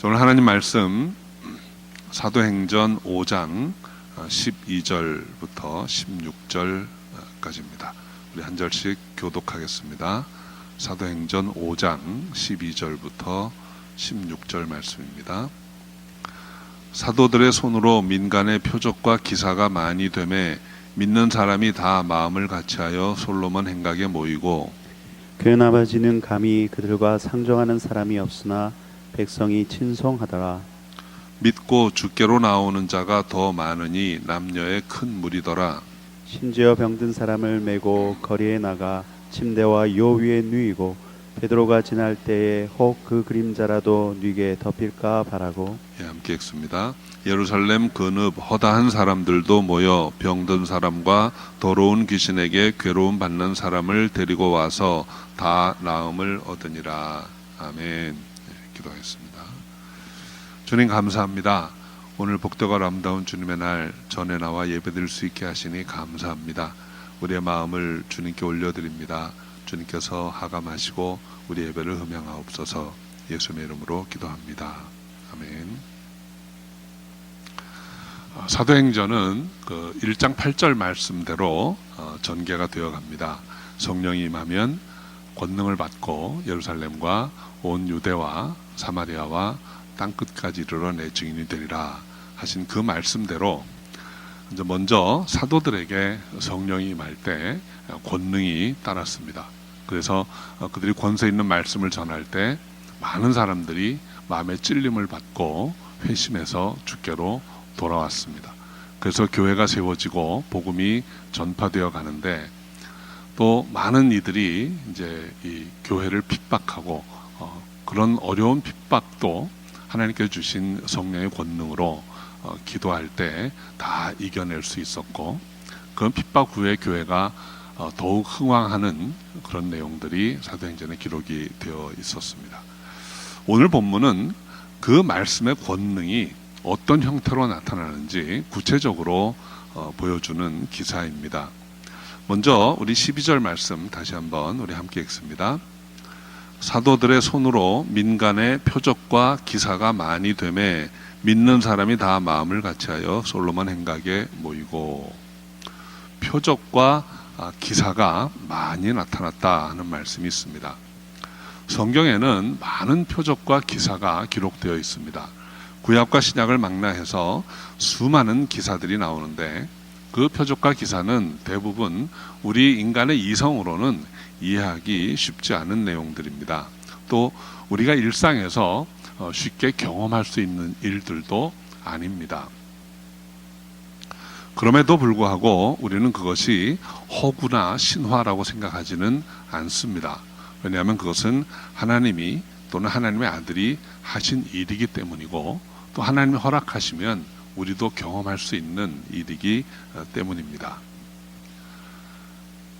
오늘 하나님 말씀 사도행전 5장 12절부터 16절까지입니다. 우리 한 절씩 교독하겠습니다. 사도행전 5장 12절부터 16절 말씀입니다. 사도들의 손으로 민간의 표적과 기사가 많이 되매 믿는 사람이 다 마음을 같이하여 솔로몬 행각에 모이고 그 나머지는 감히 그들과 상종하는 사람이 없으나 백성이 친송하더라. 믿고 주께로 나오는 자가 더 많으니 남녀의 큰 무리더라. 심지어 병든 사람을 메고 거리에 나가 침대와 요 위에 누이고 베드로가 지날 때에 혹 그 그림자라도 뉘게 덮일까 바라고. 함께 읽습니다. 예루살렘 근읍 허다한 사람들도 모여 병든 사람과 더러운 귀신에게 괴로움 받는 사람을 데리고 와서 다 나음을 얻으니라. 아멘. 기도하겠습니다. 주님 감사합니다. 오늘 복되고 아름다운 주님의 날 전에 나와 예배드릴 수 있게 하시니 감사합니다. 우리의 마음을 주님께 올려드립니다. 주님께서 하감하시고 우리 예배를 흠양하옵소서. 예수님의 이름으로 기도합니다. 아멘. 사도행전은 그 1장 8절 말씀대로 전개가 되어 갑니다. 성령이 임하면 권능을 받고 예루살렘과 온 유대와 사마리아와 땅끝까지 이르러 내 증인이 되리라 하신 그 말씀대로 이제 먼저 사도들에게 성령이 임할 때 권능이 따랐습니다. 그래서 그들이 권세 있는 말씀을 전할 때 많은 사람들이 마음의 찔림을 받고 회심해서 주께로 돌아왔습니다. 그래서 교회가 세워지고 복음이 전파되어 가는데 또 많은 이들이 이제 이 교회를 핍박하고 그런 어려운 핍박도 하나님께서 주신 성령의 권능으로 기도할 때 다 이겨낼 수 있었고 그런 핍박 후에 교회가 더욱 흥왕하는 그런 내용들이 사도행전에 기록이 되어 있었습니다. 오늘 본문은 그 말씀의 권능이 어떤 형태로 나타나는지 구체적으로 보여주는 기사입니다. 먼저 우리 12절 말씀 다시 한번 우리 함께 읽습니다. 사도들의 손으로 민간의 표적과 기사가 많이 되매 믿는 사람이 다 마음을 같이하여 솔로몬 행각에 모이고 표적과 기사가 많이 나타났다 하는 말씀이 있습니다. 성경에는 많은 표적과 기사가 기록되어 있습니다. 구약과 신약을 망라해서 수많은 기사들이 나오는데 그 표적과 기사는 대부분 우리 인간의 이성으로는 이해하기 쉽지 않은 내용들입니다. 또 우리가 일상에서 쉽게 경험할 수 있는 일들도 아닙니다. 그럼에도 불구하고 우리는 그것이 허구나 신화라고 생각하지는 않습니다. 왜냐하면 그것은 하나님이 또는 하나님의 아들이 하신 일이기 때문이고 또 하나님이 허락하시면 우리도 경험할 수 있는 일이기 때문입니다.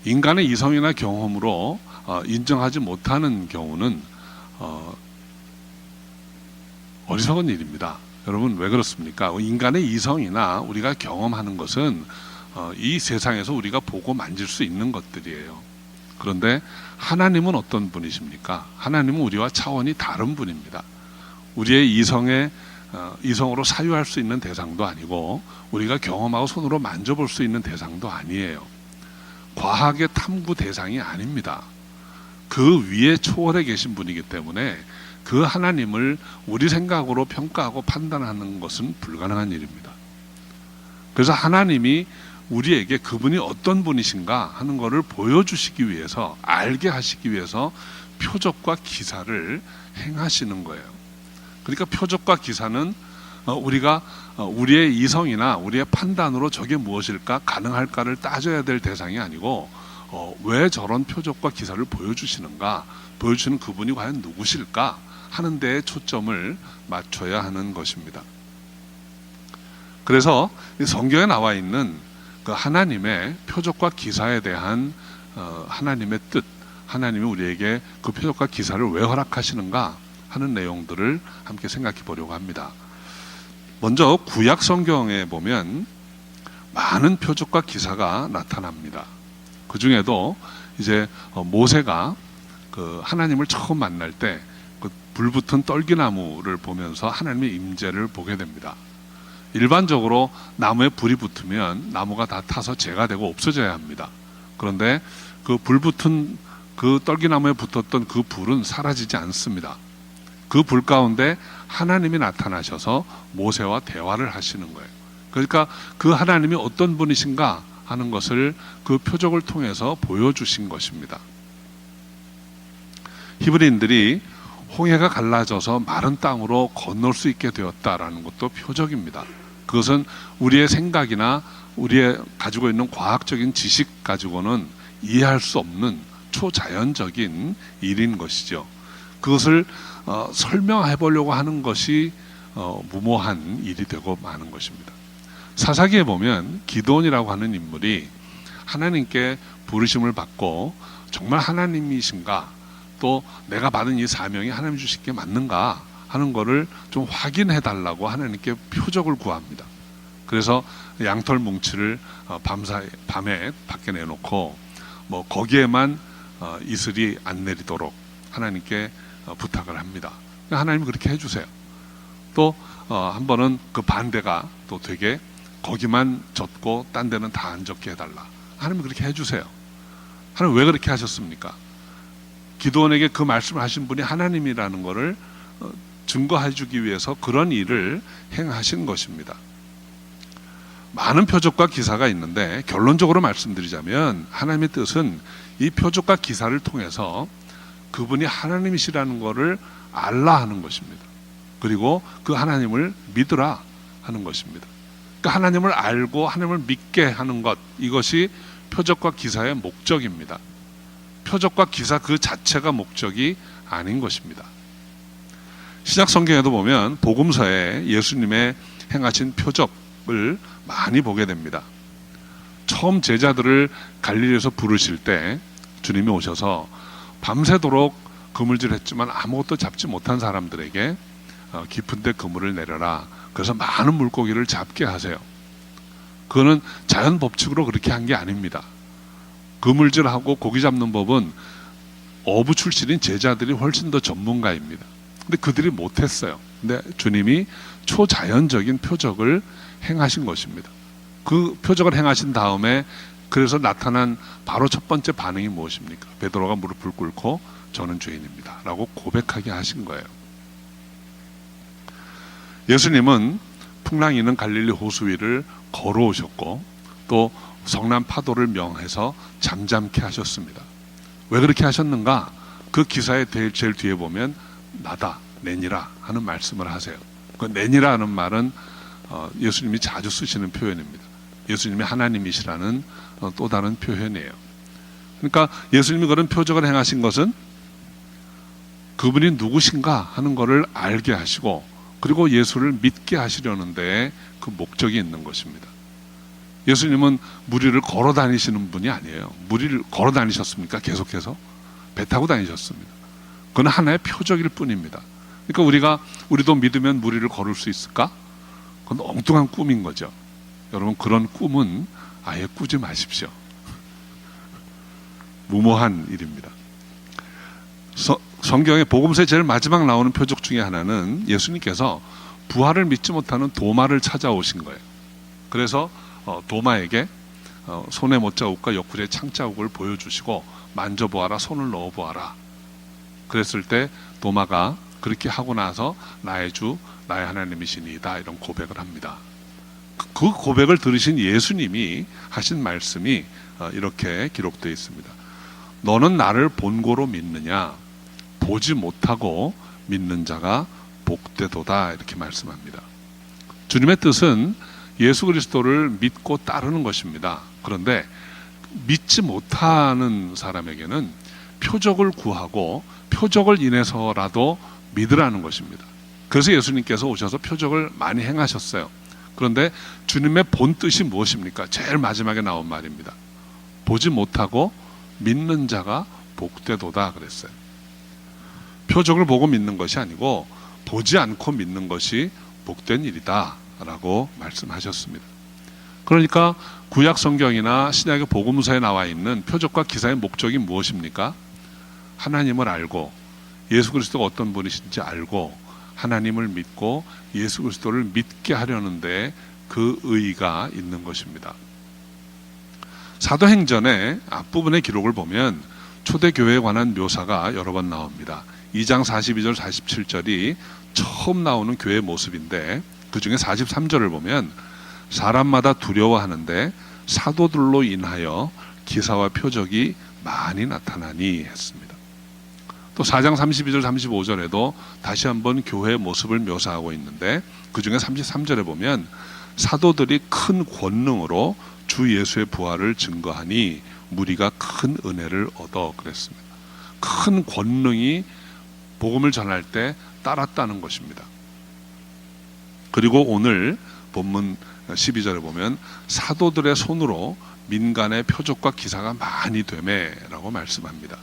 인간의 이성이나 경험으로 인정하지 못하는 경우는 어리석은 일입니다. 여러분 왜 그렇습니까? 인간의 이성이나 우리가 경험하는 것은 이 세상에서 우리가 보고 만질 수 있는 것들이에요. 그런데 하나님은 어떤 분이십니까? 하나님은 우리와 차원이 다른 분입니다. 우리의 이성으로 사유할 수 있는 대상도 아니고 우리가 경험하고 손으로 만져볼 수 있는 대상도 아니에요. 과학의 탐구 대상이 아닙니다. 그 위에 초월해 계신 분이기 때문에 그 하나님을 우리 생각으로 평가하고 판단하는 것은 불가능한 일입니다. 그래서 하나님이 우리에게 그분이 어떤 분이신가 하는 것을 보여주시기 위해서 알게 하시기 위해서 표적과 기사를 행하시는 거예요. 그러니까 표적과 기사는 우리가 우리의 이성이나 우리의 판단으로 저게 무엇일까 가능할까를 따져야 될 대상이 아니고 왜 저런 표적과 기사를 보여주시는가, 보여주시는 그분이 과연 누구실까 하는 데에 초점을 맞춰야 하는 것입니다. 그래서 성경에 나와 있는 그 하나님의 표적과 기사에 대한 하나님의 뜻, 하나님이 우리에게 그 표적과 기사를 왜 허락하시는가 하는 내용들을 함께 생각해 보려고 합니다. 먼저 구약 성경에 보면 많은 표적과 기사가 나타납니다. 그 중에도 이제 모세가 그 하나님을 처음 만날 때 그 불붙은 떨기나무를 보면서 하나님의 임재를 보게 됩니다. 일반적으로 나무에 불이 붙으면 나무가 다 타서 재가 되고 없어져야 합니다. 그런데 그 불붙은 그 떨기나무에 붙었던 그 불은 사라지지 않습니다. 그 불 가운데 하나님이 나타나셔서 모세와 대화를 하시는 거예요. 그러니까 그 하나님이 어떤 분이신가 하는 것을 그 표적을 통해서 보여주신 것입니다. 히브리인들이 홍해가 갈라져서 마른 땅으로 건널 수 있게 되었다라는 것도 표적입니다. 그것은 우리의 생각이나 우리의 가지고 있는 과학적인 지식 가지고는 이해할 수 없는 초자연적인 일인 것이죠. 그것을 설명해 보려고 하는 것이 무모한 일이 되고 마는 것입니다. 사사기에 보면 기드온이라고 하는 인물이 하나님께 부르심을 받고 정말 하나님이신가, 또 내가 받은 이 사명이 하나님 주신 게 맞는가 하는 거를 좀 확인해 달라고 하나님께 표적을 구합니다. 그래서 양털 뭉치를 밤에 밖에 내놓고 거기에만 이슬이 안 내리도록 하나님께 부탁을 합니다. 하나님이 그렇게 해주세요. 또 한 번은 그 반대가 또 되게 거기만 젖고 딴 데는 다 안 젖게 해달라. 하나님이 그렇게 해주세요. 하나님 왜 그렇게 하셨습니까? 기드온에게 그 말씀을 하신 분이 하나님이라는 것을 증거해 주기 위해서 그런 일을 행하신 것입니다. 많은 표적과 기사가 있는데 결론적으로 말씀드리자면 하나님의 뜻은 이 표적과 기사를 통해서 그분이 하나님이시라는 것을 알라 하는 것입니다. 그리고 그 하나님을 믿으라 하는 것입니다. 그 하나님을 알고 하나님을 믿게 하는 것, 이것이 표적과 기사의 목적입니다. 표적과 기사 그 자체가 목적이 아닌 것입니다. 신약 성경에도 보면 복음서에 예수님의 행하신 표적을 많이 보게 됩니다. 처음 제자들을 갈릴리에서 부르실 때 주님이 오셔서 밤새도록 그물질했지만 아무것도 잡지 못한 사람들에게 깊은 데 그물을 내려라. 그래서 많은 물고기를 잡게 하세요. 그거는 자연 법칙으로 그렇게 한 게 아닙니다. 그물질하고 고기 잡는 법은 어부 출신인 제자들이 훨씬 더 전문가입니다. 근데 그들이 못했어요. 근데 주님이 초자연적인 표적을 행하신 것입니다. 그 표적을 행하신 다음에 그래서 나타난 바로 첫 번째 반응이 무엇입니까? 베드로가 무릎을 꿇고 저는 죄인입니다 라고 고백하게 하신 거예요. 예수님은 풍랑이 있는 갈릴리 호수 위를 걸어오셨고 또 성난 파도를 명해서 잠잠케 하셨습니다. 왜 그렇게 하셨는가? 그 기사의 제일 뒤에 보면 나다, 내니라 하는 말씀을 하세요. 그 내니라 하는 말은 예수님이 자주 쓰시는 표현입니다. 예수님이 하나님이시라는 또 다른 표현이에요. 그러니까 예수님이 그런 표적을 행하신 것은 그분이 누구신가 하는 것을 알게 하시고 그리고 예수를 믿게 하시려는 데에 그 목적이 있는 것입니다. 예수님은 무리를 걸어 다니시는 분이 아니에요. 무리를 걸어 다니셨습니까? 계속해서? 배 타고 다니셨습니다. 그건 하나의 표적일 뿐입니다. 그러니까 우리도 믿으면 무리를 걸을 수 있을까? 그건 엉뚱한 꿈인 거죠. 여러분, 그런 꿈은 아예 꾸지 마십시오. 무모한 일입니다. 성경의 복음서에 제일 마지막 나오는 표적 중에 하나는 예수님께서 부활을 믿지 못하는 도마를 찾아오신 거예요. 그래서 도마에게 손의 못자국과 옆구리의 창자국을 보여주시고 만져보아라, 손을 넣어보아라. 그랬을 때 도마가 그렇게 하고 나서 나의 주, 나의 하나님이시니이다 이런 고백을 합니다. 그 고백을 들으신 예수님이 하신 말씀이 이렇게 기록되어 있습니다. 너는 나를 본고로 믿느냐? 보지 못하고 믿는 자가 복되도다 이렇게 말씀합니다. 주님의 뜻은 예수 그리스도를 믿고 따르는 것입니다. 그런데 믿지 못하는 사람에게는 표적을 구하고 표적을 인해서라도 믿으라는 것입니다. 그래서 예수님께서 오셔서 표적을 많이 행하셨어요. 그런데 주님의 본 뜻이 무엇입니까? 제일 마지막에 나온 말입니다. 보지 못하고 믿는 자가 복되도다 그랬어요. 표적을 보고 믿는 것이 아니고 보지 않고 믿는 것이 복된 일이다 라고 말씀하셨습니다. 그러니까 구약 성경이나 신약의 복음서에 나와 있는 표적과 기사의 목적이 무엇입니까? 하나님을 알고 예수 그리스도가 어떤 분이신지 알고 하나님을 믿고 예수 그리스도를 믿게 하려는데 그 의의가 있는 것입니다. 사도행전의 앞부분의 기록을 보면 초대교회에 관한 묘사가 여러 번 나옵니다. 2장 42절 47절이 처음 나오는 교회의 모습인데, 그 중에 43절을 보면 사람마다 두려워하는데 사도들로 인하여 기사와 표적이 많이 나타나니 했습니다. 또 4장 32절 35절에도 다시 한번 교회의 모습을 묘사하고 있는데, 그 중에 33절에 보면 사도들이 큰 권능으로 주 예수의 부활을 증거하니 무리가 큰 은혜를 얻어 그랬습니다. 큰 권능이 복음을 전할 때 따랐다는 것입니다. 그리고 오늘 본문 12절에 보면 사도들의 손으로 민간의 표적과 기사가 많이 되매라고 말씀합니다.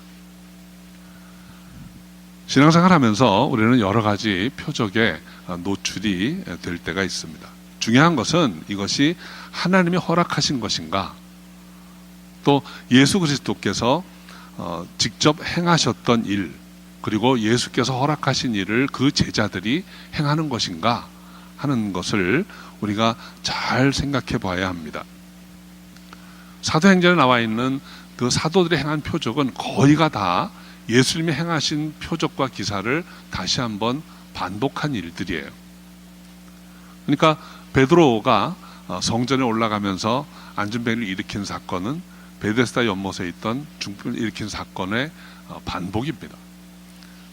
신앙생활 하면서 우리는 여러 가지 표적에 노출이 될 때가 있습니다. 중요한 것은 이것이 하나님이 허락하신 것인가, 또 예수 그리스도께서 직접 행하셨던 일, 그리고 예수께서 허락하신 일을 그 제자들이 행하는 것인가 하는 것을 우리가 잘 생각해 봐야 합니다. 사도행전에 나와 있는 그 사도들이 행한 표적은 거의가 다 예수님이 행하신 표적과 기사를 다시 한번 반복한 일들이에요. 그러니까 베드로가 성전에 올라가면서 안전뱅이를 일으킨 사건은 베데스다 연못에 있던 중풍을 일으킨 사건의 반복입니다.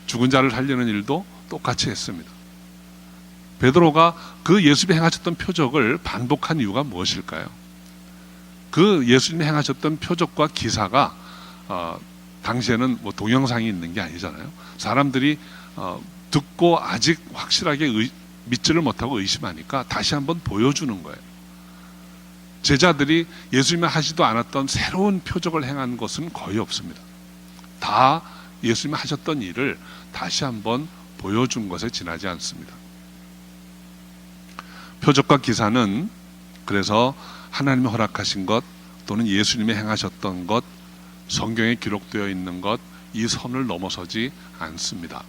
죽은 자를 살리는 일도 똑같이 했습니다. 베드로가 그 예수님이 행하셨던 표적을 반복한 이유가 무엇일까요? 그 예수님이 행하셨던 표적과 기사가 당시에는 뭐 동영상이 있는 게 아니잖아요. 사람들이 듣고 아직 확실하게 믿지를 못하고 의심하니까 다시 한번 보여주는 거예요. 제자들이 예수님이 하지도 않았던 새로운 표적을 행한 것은 거의 없습니다. 다 예수님이 하셨던 일을 다시 한번 보여준 것에 지나지 않습니다. 표적과 기사는 그래서 하나님이 허락하신 것 또는 예수님이 행하셨던 것, 성경에 기록되어 있는 것, 이 선을 넘어서지 않습니다.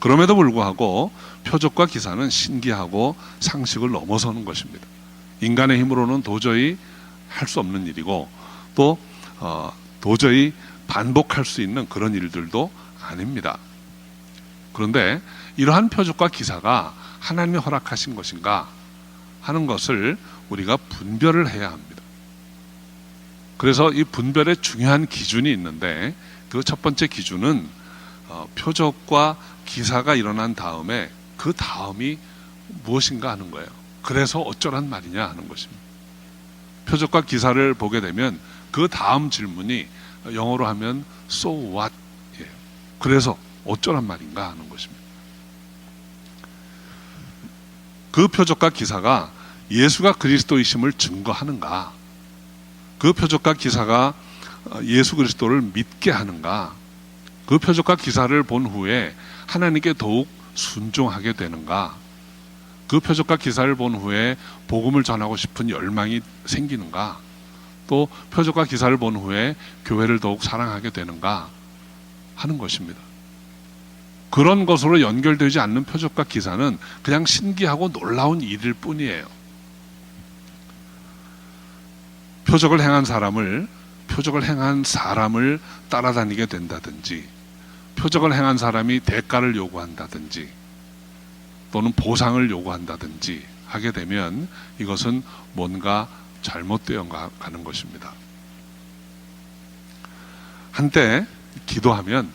그럼에도 불구하고 표적과 기사는 신기하고 상식을 넘어서는 것입니다. 인간의 힘으로는 도저히 할 수 없는 일이고, 또 도저히 반복할 수 있는 그런 일들도 아닙니다. 그런데 이러한 표적과 기사가 하나님이 허락하신 것인가 하는 것을 우리가 분별을 해야 합니다. 그래서 이 분별의 중요한 기준이 있는데, 그 첫 번째 기준은 표적과 기사가 일어난 다음에 그 다음이 무엇인가 하는 거예요. 그래서 어쩌란 말이냐 하는 것입니다. 표적과 기사를 보게 되면 그 다음 질문이 영어로 하면 so what 예요. 그래서 어쩌란 말인가 하는 것입니다. 그 표적과 기사가 예수가 그리스도이심을 증거하는가, 그 표적과 기사가 예수 그리스도를 믿게 하는가, 그 표적과 기사를 본 후에 하나님께 더욱 순종하게 되는가, 그 표적과 기사를 본 후에 복음을 전하고 싶은 열망이 생기는가, 또 표적과 기사를 본 후에 교회를 더욱 사랑하게 되는가 하는 것입니다. 그런 것으로 연결되지 않는 표적과 기사는 그냥 신기하고 놀라운 일일 뿐이에요. 표적을 행한 사람을 따라다니게 된다든지, 표적을 행한 사람이 대가를 요구한다든지 또는 보상을 요구한다든지 하게 되면 이것은 뭔가 잘못되어 가는 것입니다. 한때 기도하면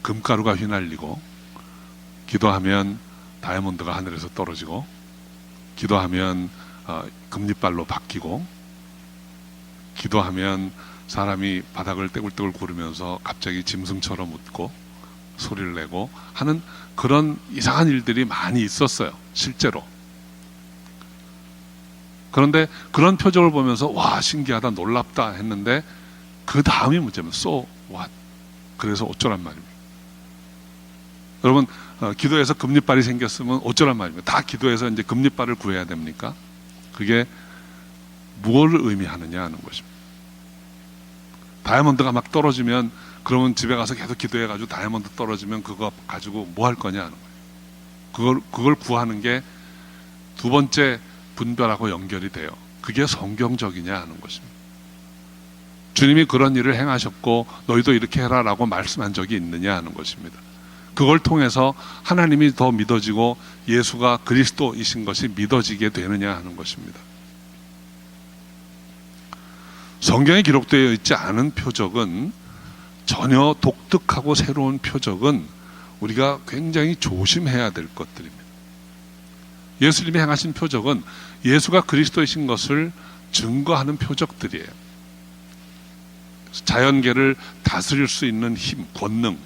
금가루가 휘날리고, 기도하면 다이아몬드가 하늘에서 떨어지고, 기도하면 금리발로 바뀌고, 기도하면 사람이 바닥을 떼굴떼굴 구르면서 갑자기 짐승처럼 웃고 소리를 내고 하는 그런 이상한 일들이 많이 있었어요, 실제로. 그런데 그런 표적을 보면서 와, 신기하다, 놀랍다 했는데 그 다음이 문제면 so what? 그래서 어쩌란 말입니까? 여러분, 기도해서 금리발이 생겼으면 어쩌란 말입니까? 다 기도해서 이제 금리발을 구해야 됩니까? 그게 무엇을 의미하느냐 하는 것입니다. 다이아몬드가 막 떨어지면 그러면 집에 가서 계속 기도해가지고 다이아몬드 떨어지면 그거 가지고 뭐 할 거냐 하는 거예요. 그걸 구하는 게 두 번째 분별하고 연결이 돼요. 그게 성경적이냐 하는 것입니다. 주님이 그런 일을 행하셨고 너희도 이렇게 해라라고 말씀한 적이 있느냐 하는 것입니다. 그걸 통해서 하나님이 더 믿어지고 예수가 그리스도이신 것이 믿어지게 되느냐 하는 것입니다. 성경에 기록되어 있지 않은 표적은, 전혀 독특하고 새로운 표적은 우리가 굉장히 조심해야 될 것들입니다. 예수님이 행하신 표적은 예수가 그리스도이신 것을 증거하는 표적들이에요. 자연계를 다스릴 수 있는 힘, 권능,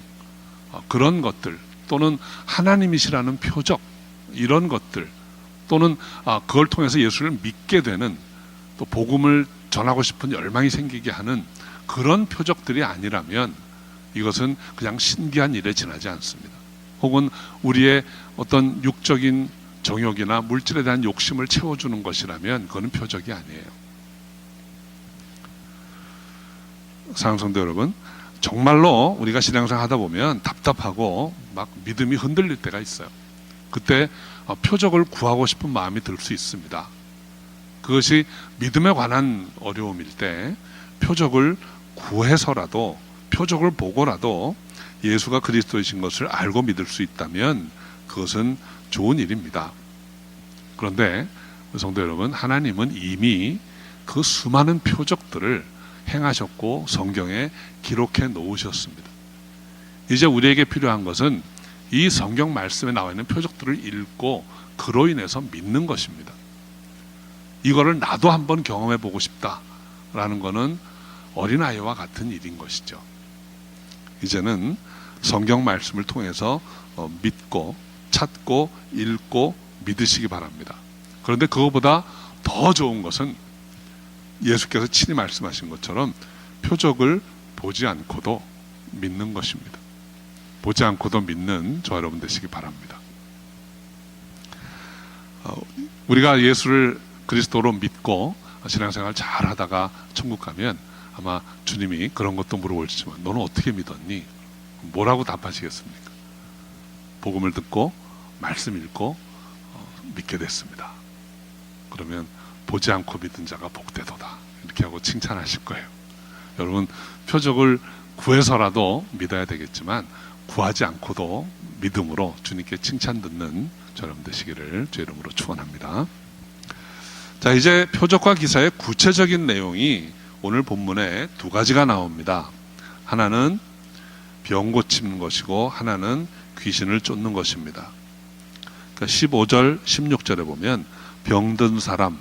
그런 것들, 또는 하나님이시라는 표적, 이런 것들, 또는 그걸 통해서 예수를 믿게 되는, 또 복음을 전하고 싶은 열망이 생기게 하는 그런 표적들이 아니라면 이것은 그냥 신기한 일에 지나지 않습니다. 혹은 우리의 어떤 육적인 정욕이나 물질에 대한 욕심을 채워주는 것이라면 그건 표적이 아니에요. 사랑하는 성도 여러분, 정말로 우리가 신앙생활 하다 보면 답답하고 막 믿음이 흔들릴 때가 있어요. 그때 표적을 구하고 싶은 마음이 들 수 있습니다. 그것이 믿음에 관한 어려움일 때 표적을 구해서라도, 표적을 보고라도 예수가 그리스도이신 것을 알고 믿을 수 있다면 그것은 좋은 일입니다. 그런데 성도 여러분, 하나님은 이미 그 수많은 표적들을 행하셨고 성경에 기록해 놓으셨습니다. 이제 우리에게 필요한 것은 이 성경 말씀에 나와 있는 표적들을 읽고 그로 인해서 믿는 것입니다. 이거를 나도 한번 경험해 보고 싶다라는 것은 어린아이와 같은 일인 것이죠. 이제는 성경 말씀을 통해서 믿고 찾고 읽고 믿으시기 바랍니다. 그런데 그거보다 더 좋은 것은 예수께서 친히 말씀하신 것처럼 표적을 보지 않고도 믿는 것입니다. 보지 않고도 믿는 저 여러분 되시기 바랍니다. 우리가 예수를 그리스도로 믿고 신앙생활 잘 하다가 천국 가면 아마 주님이 그런 것도 물어보시지만 너는 어떻게 믿었니? 뭐라고 답하시겠습니까? 복음을 듣고 말씀 읽고 믿게 됐습니다. 그러면 보지 않고 믿은 자가 복되도다, 이렇게 하고 칭찬하실 거예요. 여러분, 표적을 구해서라도 믿어야 되겠지만 구하지 않고도 믿음으로 주님께 칭찬 듣는 저 여러분 되시기를 주 이름으로 축원합니다. 자, 이제 표적과 기사의 구체적인 내용이 오늘 본문에 두 가지가 나옵니다. 하나는 병 고치는 것이고 하나는 귀신을 쫓는 것입니다. 그러니까 15절, 16절에 보면 병든 사람,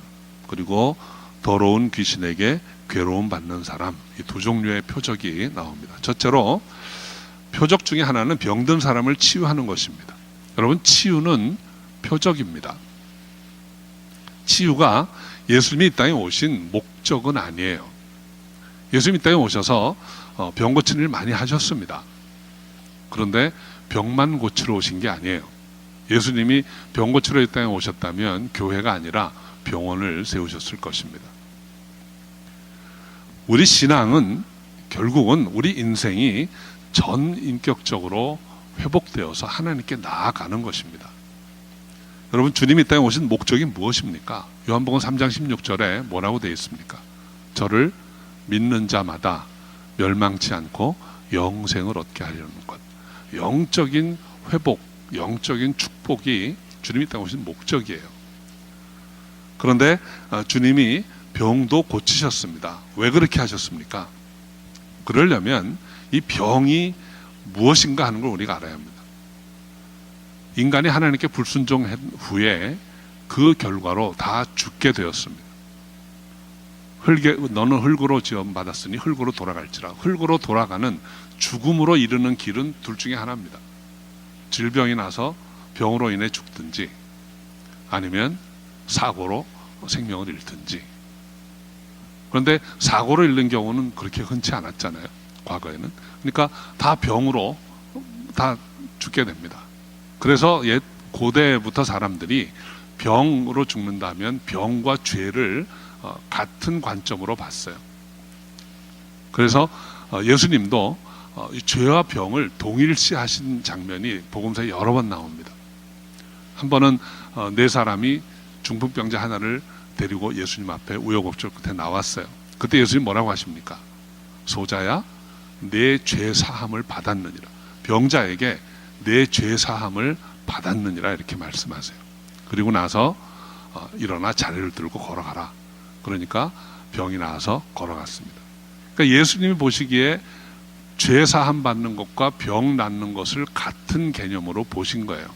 그리고 더러운 귀신에게 괴로움 받는 사람, 이 두 종류의 표적이 나옵니다. 첫째로 표적 중에 하나는 병든 사람을 치유하는 것입니다. 여러분, 치유는 표적입니다. 치유가 예수님이 이 땅에 오신 목적은 아니에요. 예수님이 이 땅에 오셔서 병 고치는 일 많이 하셨습니다. 그런데 병만 고치러 오신 게 아니에요. 예수님이 병 고치러 이 땅에 오셨다면 교회가 아니라 병원을 세우셨을 것입니다. 우리 신앙은 결국은 우리 인생이 전인격적으로 회복되어서 하나님께 나아가는 것입니다. 여러분, 주님이 이 땅에 오신 목적이 무엇입니까? 요한복음 3장 16절에 뭐라고 되어 있습니까? 저를 믿는 자마다 멸망치 않고 영생을 얻게 하려는 것. 영적인 회복, 영적인 축복이 주님이 이 땅에 오신 목적이에요. 그런데 주님이 병도 고치셨습니다. 왜 그렇게 하셨습니까? 그러려면 이 병이 무엇인가 하는 걸 우리가 알아야 합니다. 인간이 하나님께 불순종한 후에 그 결과로 다 죽게 되었습니다. 너는 흙으로 지음받았으니 흙으로 돌아갈지라. 흙으로 돌아가는 죽음으로 이르는 길은 둘 중에 하나입니다. 질병이 나서 병으로 인해 죽든지 아니면 사고로 생명을 잃든지. 그런데 사고로 잃는 경우는 그렇게 흔치 않았잖아요, 과거에는. 그러니까 다 병으로 다 죽게 됩니다. 그래서 옛 고대부터 사람들이 병으로 죽는다면 병과 죄를 같은 관점으로 봤어요. 그래서 예수님도 이 죄와 병을 동일시하신 장면이 복음서에 여러 번 나옵니다. 한 번은 네 사람이 중풍병자 하나를 데리고 예수님 앞에 우여곡절 끝에 나왔어요. 그때 예수님 뭐라고 하십니까? 소자야, 내 죄 사함을 받았느니라. 병자에게 내 죄 사함을 받았느니라 이렇게 말씀하세요. 그리고 나서 일어나 자리를 들고 걸어가라. 그러니까 병이 나아서 걸어갔습니다. 그러니까 예수님이 보시기에 죄 사함 받는 것과 병 낫는 것을 같은 개념으로 보신 거예요.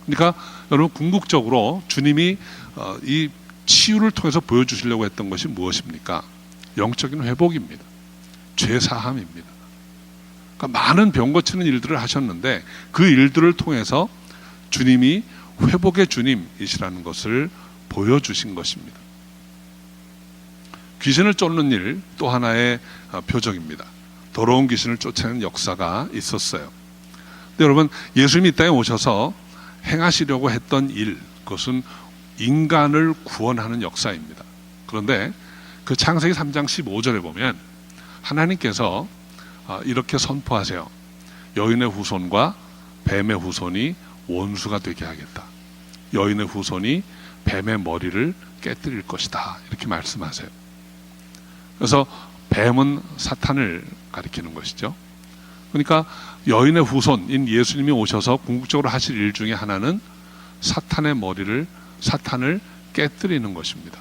그러니까 여러분, 궁극적으로 주님이 이 치유를 통해서 보여주시려고 했던 것이 무엇입니까? 영적인 회복입니다. 죄 사함입니다. 그러니까 많은 병 고치는 일들을 하셨는데 그 일들을 통해서 주님이 회복의 주님이시라는 것을 보여주신 것입니다. 귀신을 쫓는 일 또 하나의 표적입니다. 더러운 귀신을 쫓아내는 역사가 있었어요. 근데 여러분, 예수님이 이 땅에 오셔서 행하시려고 했던 일, 그것은 인간을 구원하는 역사입니다. 그런데 그 창세기 3장 15절에 보면 하나님께서 이렇게 선포하세요. 여인의 후손과 뱀의 후손이 원수가 되게 하겠다. 여인의 후손이 뱀의 머리를 깨뜨릴 것이다. 이렇게 말씀하세요. 그래서 뱀은 사탄을 가리키는 것이죠. 그러니까 여인의 후손인 예수님이 오셔서 궁극적으로 하실 일 중에 하나는 사탄을 깨뜨리는 것입니다.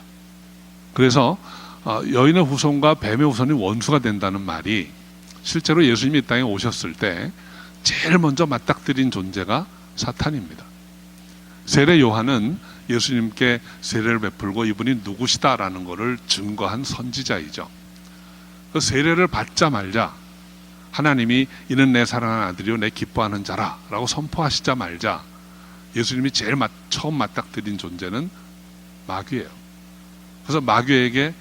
그래서 여인의 후손과 뱀의 후손이 원수가 된다는 말이 실제로 예수님이 이 땅에 오셨을 때 제일 먼저 맞닥뜨린 존재가 사탄입니다. 세례 요한은 예수님께 세례를 베풀고 이분이 누구시다라는 것을 증거한 선지자이죠. 그 세례를 받자마자 하나님이 이는 내 사랑하는 아들이요 내 기뻐하는 자라 라고 선포하시자마자 예수님이 제일 처음 맞닥뜨린 존재는 마귀예요. 그래서 마귀에게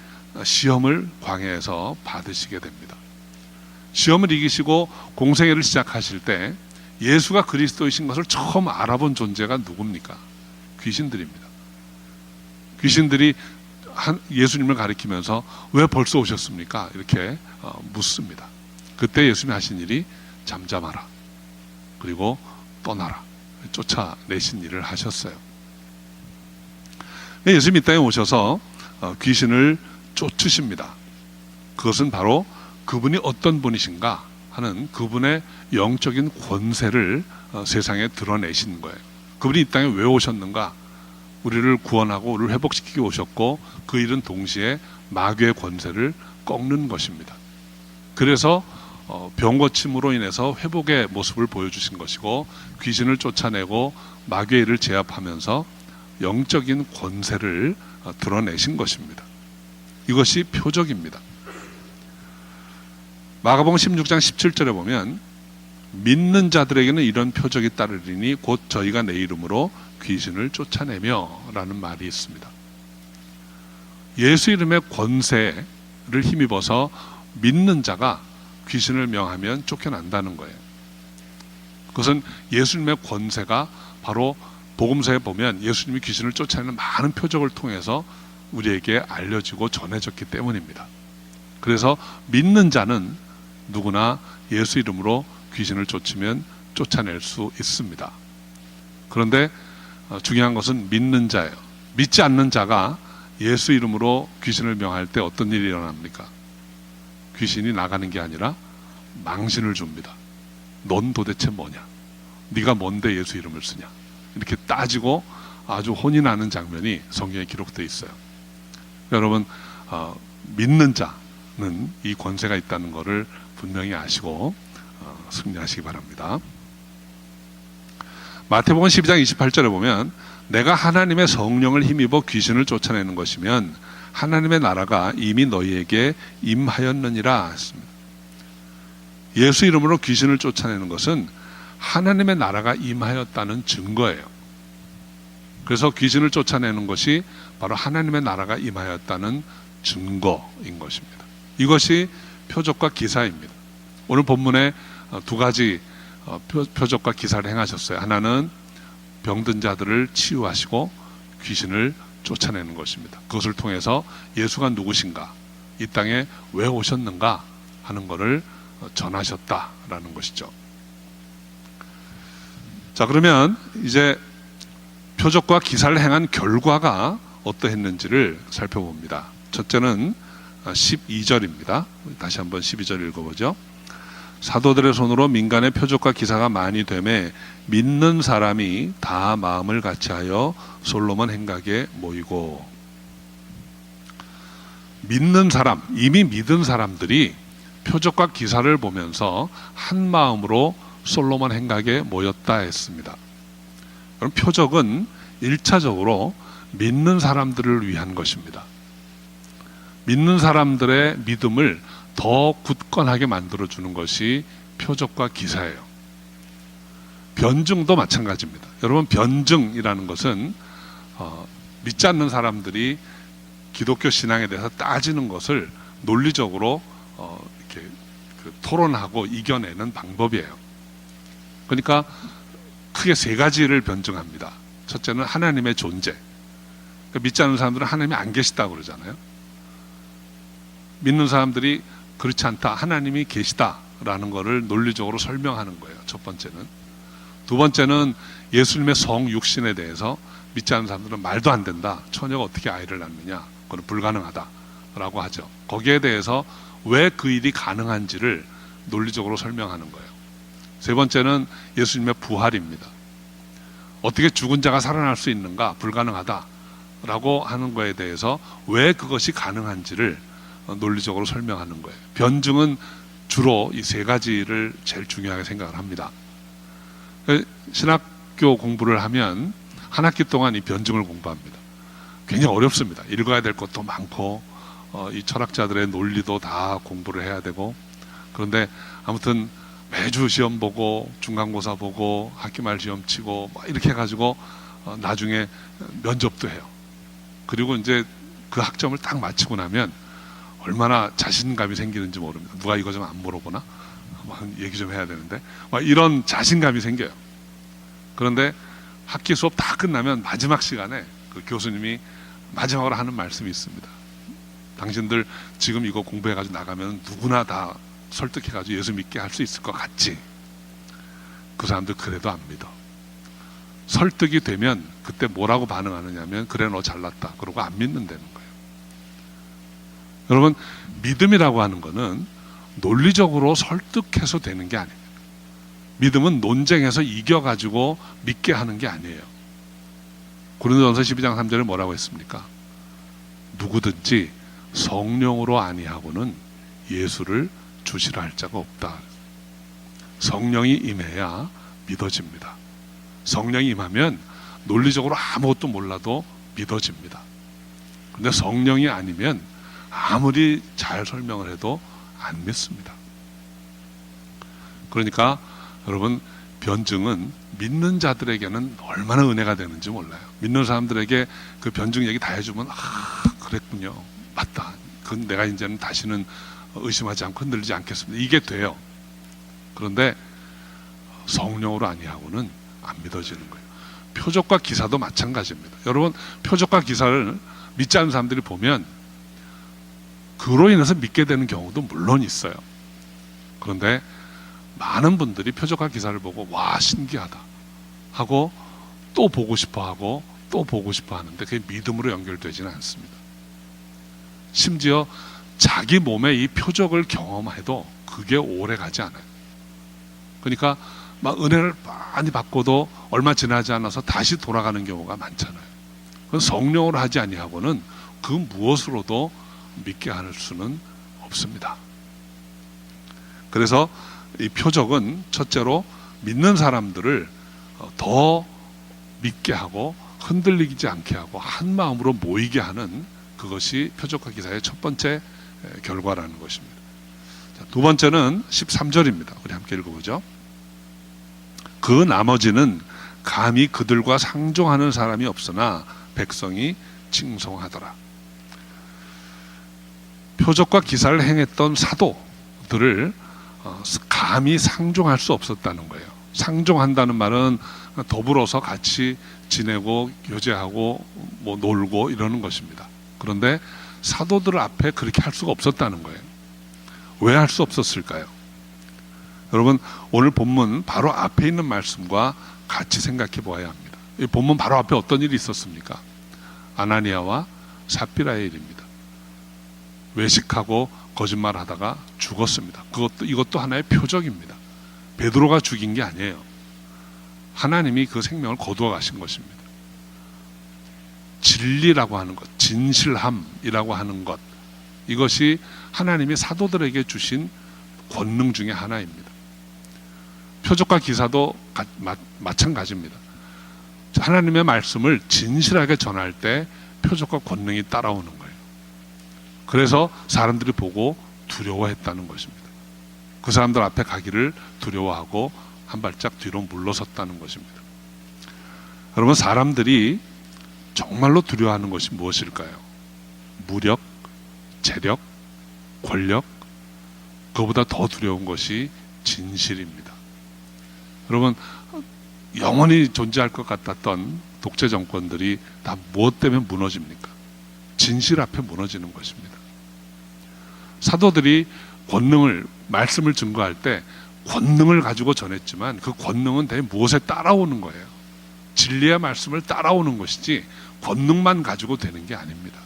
시험을 광야에서 받으시게 됩니다. 시험을 이기시고 공생애를 시작하실 때 예수가 그리스도이신 것을 처음 알아본 존재가 누굽니까? 귀신들입니다. 귀신들이 예수님을 가리키면서 왜 벌써 오셨습니까? 이렇게 묻습니다. 그때 예수님이 하신 일이 잠잠하라, 그리고 떠나라, 쫓아내신 일을 하셨어요. 예수님이 이 땅에 오셔서 귀신을 쫓으십니다. 그것은 바로 그분이 어떤 분이신가 하는 그분의 영적인 권세를 세상에 드러내신 거예요. 그분이 이 땅에 왜 오셨는가? 우리를 구원하고 우리를 회복시키기 오셨고 그 일은 동시에 마귀의 권세를 꺾는 것입니다. 그래서 병 고침으로 인해서 회복의 모습을 보여주신 것이고 귀신을 쫓아내고 마귀의 일을 제압하면서 영적인 권세를 드러내신 것입니다. 이것이 표적입니다. 마가복음 16장 17절에 보면 믿는 자들에게는 이런 표적이 따르리니 곧 저희가 내 이름으로 귀신을 쫓아내며 라는 말이 있습니다. 예수 이름의 권세를 힘입어서 믿는 자가 귀신을 명하면 쫓겨난다는 거예요. 그것은 예수님의 권세가 바로 복음서에 보면 예수님이 귀신을 쫓아내는 많은 표적을 통해서 우리에게 알려지고 전해졌기 때문입니다. 그래서 믿는 자는 누구나 예수 이름으로 귀신을 쫓으면 쫓아낼 수 있습니다. 그런데 중요한 것은 믿는 자예요. 믿지 않는 자가 예수 이름으로 귀신을 명할 때 어떤 일이 일어납니까? 귀신이 나가는 게 아니라 망신을 줍니다. 넌 도대체 뭐냐? 네가 뭔데 예수 이름을 쓰냐? 이렇게 따지고 아주 혼이 나는 장면이 성경에 기록되어 있어요. 여러분, 믿는 자는 이 권세가 있다는 것을 분명히 아시고 승리하시기 바랍니다. 마태복음 12장 28절에 보면 내가 하나님의 성령을 힘입어 귀신을 쫓아내는 것이면 하나님의 나라가 이미 너희에게 임하였느니라 했습니다. 예수 이름으로 귀신을 쫓아내는 것은 하나님의 나라가 임하였다는 증거예요. 그래서 귀신을 쫓아내는 것이 바로 하나님의 나라가 임하였다는 증거인 것입니다. 이것이 표적과 기사입니다. 오늘 본문에 두 가지 표적과 기사를 행하셨어요. 하나는 병든 자들을 치유하시고 귀신을 쫓아내는 것입니다. 그것을 통해서 예수가 누구신가, 이 땅에 왜 오셨는가 하는 것을 전하셨다라는 것이죠. 자, 그러면 이제 표적과 기사를 행한 결과가 어떠했는지를 살펴봅니다. 첫째는 12절입니다. 다시 한번 12절 읽어보죠. 사도들의 손으로 민간의 표적과 기사가 많이 되매 믿는 사람이 다 마음을 같이하여 솔로몬 행각에 모이고. 믿는 사람, 이미 믿은 사람들이 표적과 기사를 보면서 한 마음으로 솔로몬 행각에 모였다 했습니다. 그럼 표적은 1차적으로 믿는 사람들을 위한 것입니다. 믿는 사람들의 믿음을 더 굳건하게 만들어주는 것이 표적과 기사예요. 변증도 마찬가지입니다. 여러분, 변증이라는 것은 믿지 않는 사람들이 기독교 신앙에 대해서 따지는 것을 논리적으로 이렇게 토론하고 이겨내는 방법이에요. 그러니까 크게 세 가지를 변증합니다. 첫째는 하나님의 존재. 그러니까 믿지 않는 사람들은 하나님이 안 계시다고 그러잖아요. 믿는 사람들이 그렇지 않다, 하나님이 계시다라는 것을 논리적으로 설명하는 거예요. 첫 번째는. 두 번째는 예수님의 성육신에 대해서 믿지 않는 사람들은 말도 안 된다, 처녀가 어떻게 아이를 낳느냐, 그건 불가능하다라고 하죠. 거기에 대해서 왜 그 일이 가능한지를 논리적으로 설명하는 거예요. 세 번째는 예수님의 부활입니다. 어떻게 죽은 자가 살아날 수 있는가, 불가능하다라고 하는 거에 대해서 왜 그것이 가능한지를 논리적으로 설명하는 거예요. 변증은 주로 이 세 가지를 제일 중요하게 생각을 합니다. 신학교 공부를 하면 한 학기 동안 이 변증을 공부합니다. 굉장히 어렵습니다. 읽어야 될 것도 많고 이 철학자들의 논리도 다 공부를 해야 되고, 그런데 아무튼 매주 시험 보고 중간고사 보고 학기말 시험 치고 막 이렇게 해가지고 나중에 면접도 해요. 그리고 이제 그 학점을 딱 마치고 나면 얼마나 자신감이 생기는지 모릅니다. 누가 이거 좀 안 물어보나? 얘기 좀 해야 되는데 막 이런 자신감이 생겨요. 그런데 학기 수업 다 끝나면 마지막 시간에 그 교수님이 마지막으로 하는 말씀이 있습니다. 당신들 지금 이거 공부해가지고 나가면 누구나 다 설득해가지고 예수 믿게 할 수 있을 것 같지? 그 사람들 그래도 안 믿어. 설득이 되면 그때 뭐라고 반응하느냐면, 그래 너 잘났다, 그러고 안 믿는다는 거예요. 여러분, 믿음이라고 하는 거는 논리적으로 설득해서 되는 게 아닙니다. 믿음은 논쟁에서 이겨가지고 믿게 하는 게 아니에요. 고린도전서 12장 3절에 뭐라고 했습니까? 누구든지 성령으로 아니하고는 예수를 주시라 할 자가 없다. 성령이 임해야 믿어집니다. 성령이 임하면 논리적으로 아무것도 몰라도 믿어집니다. 그런데 성령이 아니면 아무리 잘 설명을 해도 안 믿습니다. 그러니까 여러분, 변증은 믿는 자들에게는 얼마나 은혜가 되는지 몰라요. 믿는 사람들에게 그 변증 얘기 다 해주면, 그랬군요, 맞다, 그건 내가 이제는 다시는 의심하지 않고 흔들리지 않겠습니다, 이게 돼요. 그런데 성령으로 아니하고는 안 믿어지는 거예요. 표적과 기사도 마찬가지입니다. 여러분, 표적과 기사를 믿지 않는 사람들이 보면 그로 인해서 믿게 되는 경우도 물론 있어요. 그런데 많은 분들이 표적과 기사를 보고 와, 신기하다 하고 또 보고 싶어 하고 또 보고 싶어 하는데 그게 믿음으로 연결되지는 않습니다. 심지어 자기 몸에 이 표적을 경험해도 그게 오래 가지 않아요. 그러니까 막 은혜를 많이 받고도 얼마 지나지 않아서 다시 돌아가는 경우가 많잖아요. 그건 성령으로 하지 아니하고는 그 무엇으로도 믿게 할 수는 없습니다. 그래서 이 표적은 첫째로 믿는 사람들을 더 믿게 하고 흔들리지 않게 하고 한 마음으로 모이게 하는, 그것이 표적과 기사의 첫 번째 결과라는 것입니다. 자, 두 번째는 13절입니다. 우리 함께 읽어보죠. 그 나머지는 감히 그들과 상종하는 사람이 없으나 백성이 칭송하더라. 표적과 기사를 행했던 사도들을 감히 상종할 수 없었다는 거예요. 상종한다는 말은 더불어서 같이 지내고 교제하고 뭐 놀고 이러는 것입니다. 그런데 사도들 앞에 그렇게 할 수가 없었다는 거예요. 왜 할 수 없었을까요? 여러분, 오늘 본문 바로 앞에 있는 말씀과 같이 생각해 보아야 합니다. 이 본문 바로 앞에 어떤 일이 있었습니까? 아나니아와 삽비라의 일입니다. 외식하고 거짓말하다가 죽었습니다. 이것도 하나의 표적입니다. 베드로가 죽인 게 아니에요. 하나님이 그 생명을 거두어 가신 것입니다. 진리라고 하는 것, 진실함이라고 하는 것, 이것이 하나님이 사도들에게 주신 권능 중에 하나입니다. 표적과 기사도 마찬가지입니다. 하나님의 말씀을 진실하게 전할 때 표적과 권능이 따라오는 거예요. 그래서 사람들이 보고 두려워했다는 것입니다. 그 사람들 앞에 가기를 두려워하고 한 발짝 뒤로 물러섰다는 것입니다. 여러분, 사람들이 정말로 두려워하는 것이 무엇일까요? 무력, 재력, 권력, 그보다 더 두려운 것이 진실입니다. 여러분, 영원히 존재할 것 같았던 독재 정권들이 다 무엇 때문에 무너집니까? 진실 앞에 무너지는 것입니다. 사도들이 권능을, 말씀을 증거할 때 권능을 가지고 전했지만 그 권능은 대체 무엇에 따라오는 거예요? 진리의 말씀을 따라오는 것이지 권능만 가지고 되는 게 아닙니다.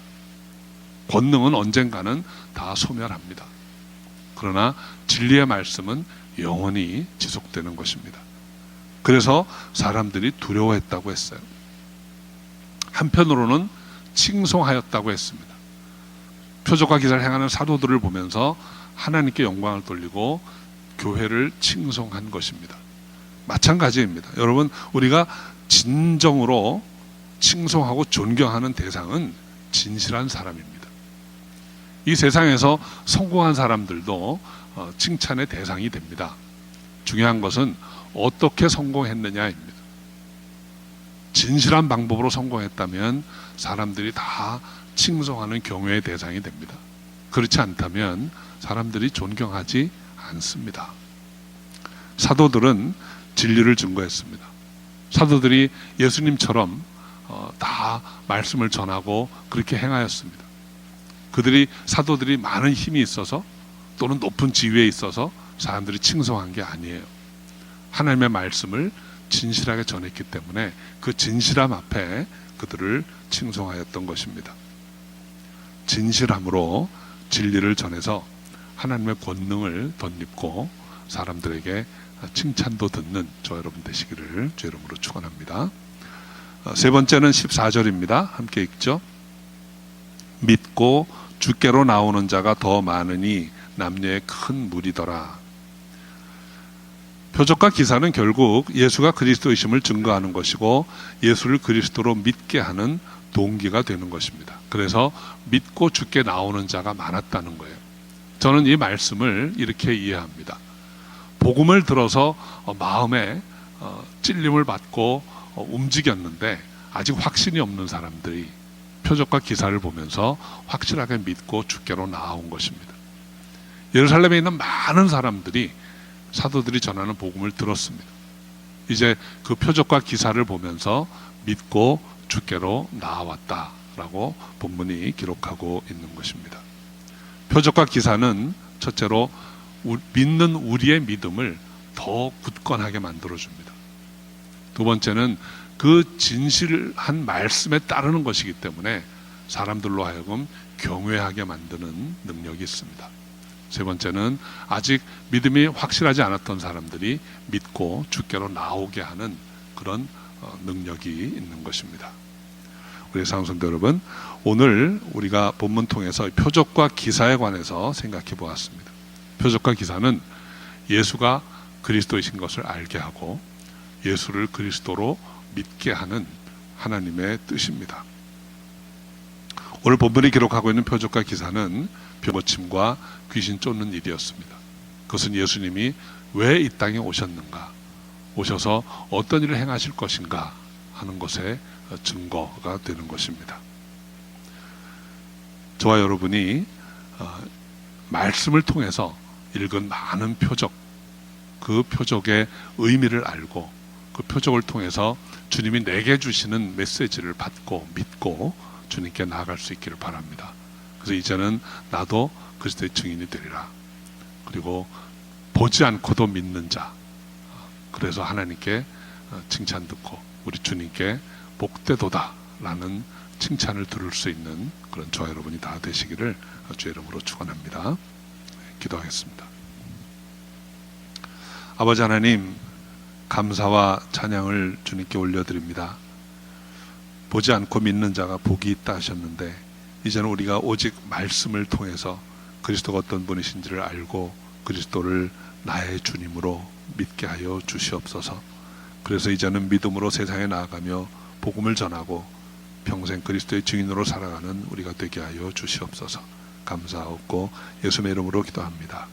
권능은 언젠가는 다 소멸합니다. 그러나 진리의 말씀은 영원히 지속되는 것입니다. 그래서 사람들이 두려워했다고 했어요. 한편으로는 칭송하였다고 했습니다. 표적과 기사를 행하는 사도들을 보면서 하나님께 영광을 돌리고 교회를 칭송한 것입니다. 마찬가지입니다. 여러분, 우리가 진정으로 칭송하고 존경하는 대상은 진실한 사람입니다. 이 세상에서 성공한 사람들도 칭찬의 대상이 됩니다. 중요한 것은 어떻게 성공했느냐입니다. 진실한 방법으로 성공했다면 사람들이 다 칭송하는 경외의 대상이 됩니다. 그렇지 않다면 사람들이 존경하지 않습니다. 사도들은 진리를 증거했습니다. 사도들이 예수님처럼 다 말씀을 전하고 그렇게 행하였습니다. 사도들이 많은 힘이 있어서 또는 높은 지위에 있어서 사람들이 칭송한 게 아니에요. 하나님의 말씀을 진실하게 전했기 때문에 그 진실함 앞에 그들을 칭송하였던 것입니다. 진실함으로 진리를 전해서 하나님의 권능을 덧입고 사람들에게 칭찬도 듣는 저 여러분 되시기를 주 이름으로 축원합니다. 세 번째는 14절입니다. 함께 읽죠. 믿고 주께로 나오는 자가 더 많으니 남녀의 큰 무리더라. 표적과 기사는 결국 예수가 그리스도이심을 증거하는 것이고 예수를 그리스도로 믿게 하는 동기가 되는 것입니다. 그래서 믿고 주께 나오는 자가 많았다는 거예요. 저는 이 말씀을 이렇게 이해합니다. 복음을 들어서 마음에 찔림을 받고 움직였는데 아직 확신이 없는 사람들이 표적과 기사를 보면서 확실하게 믿고 주께로 나아온 것입니다. 예루살렘에 있는 많은 사람들이 사도들이 전하는 복음을 들었습니다. 이제 그 표적과 기사를 보면서 믿고 주께로 나아왔다라고 본문이 기록하고 있는 것입니다. 표적과 기사는 첫째로 믿는 우리의 믿음을 더 굳건하게 만들어줍니다. 두 번째는 그 진실한 말씀에 따르는 것이기 때문에 사람들로 하여금 경외하게 만드는 능력이 있습니다. 세 번째는 아직 믿음이 확실하지 않았던 사람들이 믿고 주께로 나오게 하는 그런 능력이 있는 것입니다. 우리 사랑성도 여러분, 오늘 우리가 본문 통해서 표적과 기사에 관해서 생각해 보았습니다. 표적과 기사는 예수가 그리스도이신 것을 알게 하고 예수를 그리스도로 믿게 하는 하나님의 뜻입니다. 오늘 본문이 기록하고 있는 표적과 기사는 병고침과 귀신 쫓는 일이었습니다. 그것은 예수님이 왜 이 땅에 오셨는가, 오셔서 어떤 일을 행하실 것인가 하는 것의 증거가 되는 것입니다. 저와 여러분이 말씀을 통해서 읽은 많은 표적, 그 표적의 의미를 알고 그 표적을 통해서 주님이 내게 주시는 메시지를 받고 믿고 주님께 나아갈 수 있기를 바랍니다. 그래서 이제는 나도 그리스도의 증인이 되리라. 그리고 보지 않고도 믿는 자. 그래서 하나님께 칭찬 듣고 우리 주님께 복되도다라는 칭찬을 들을 수 있는 그런 저와 여러분이 다 되시기를 주의 이름으로 축원합니다. 기도하겠습니다. 아버지 하나님, 감사와 찬양을 주님께 올려드립니다. 보지 않고 믿는 자가 복이 있다 하셨는데 이제는 우리가 오직 말씀을 통해서 그리스도가 어떤 분이신지를 알고 그리스도를 나의 주님으로 믿게 하여 주시옵소서. 그래서 이제는 믿음으로 세상에 나아가며 복음을 전하고 평생 그리스도의 증인으로 살아가는 우리가 되게 하여 주시옵소서. 감사하고 예수님의 이름으로 기도합니다.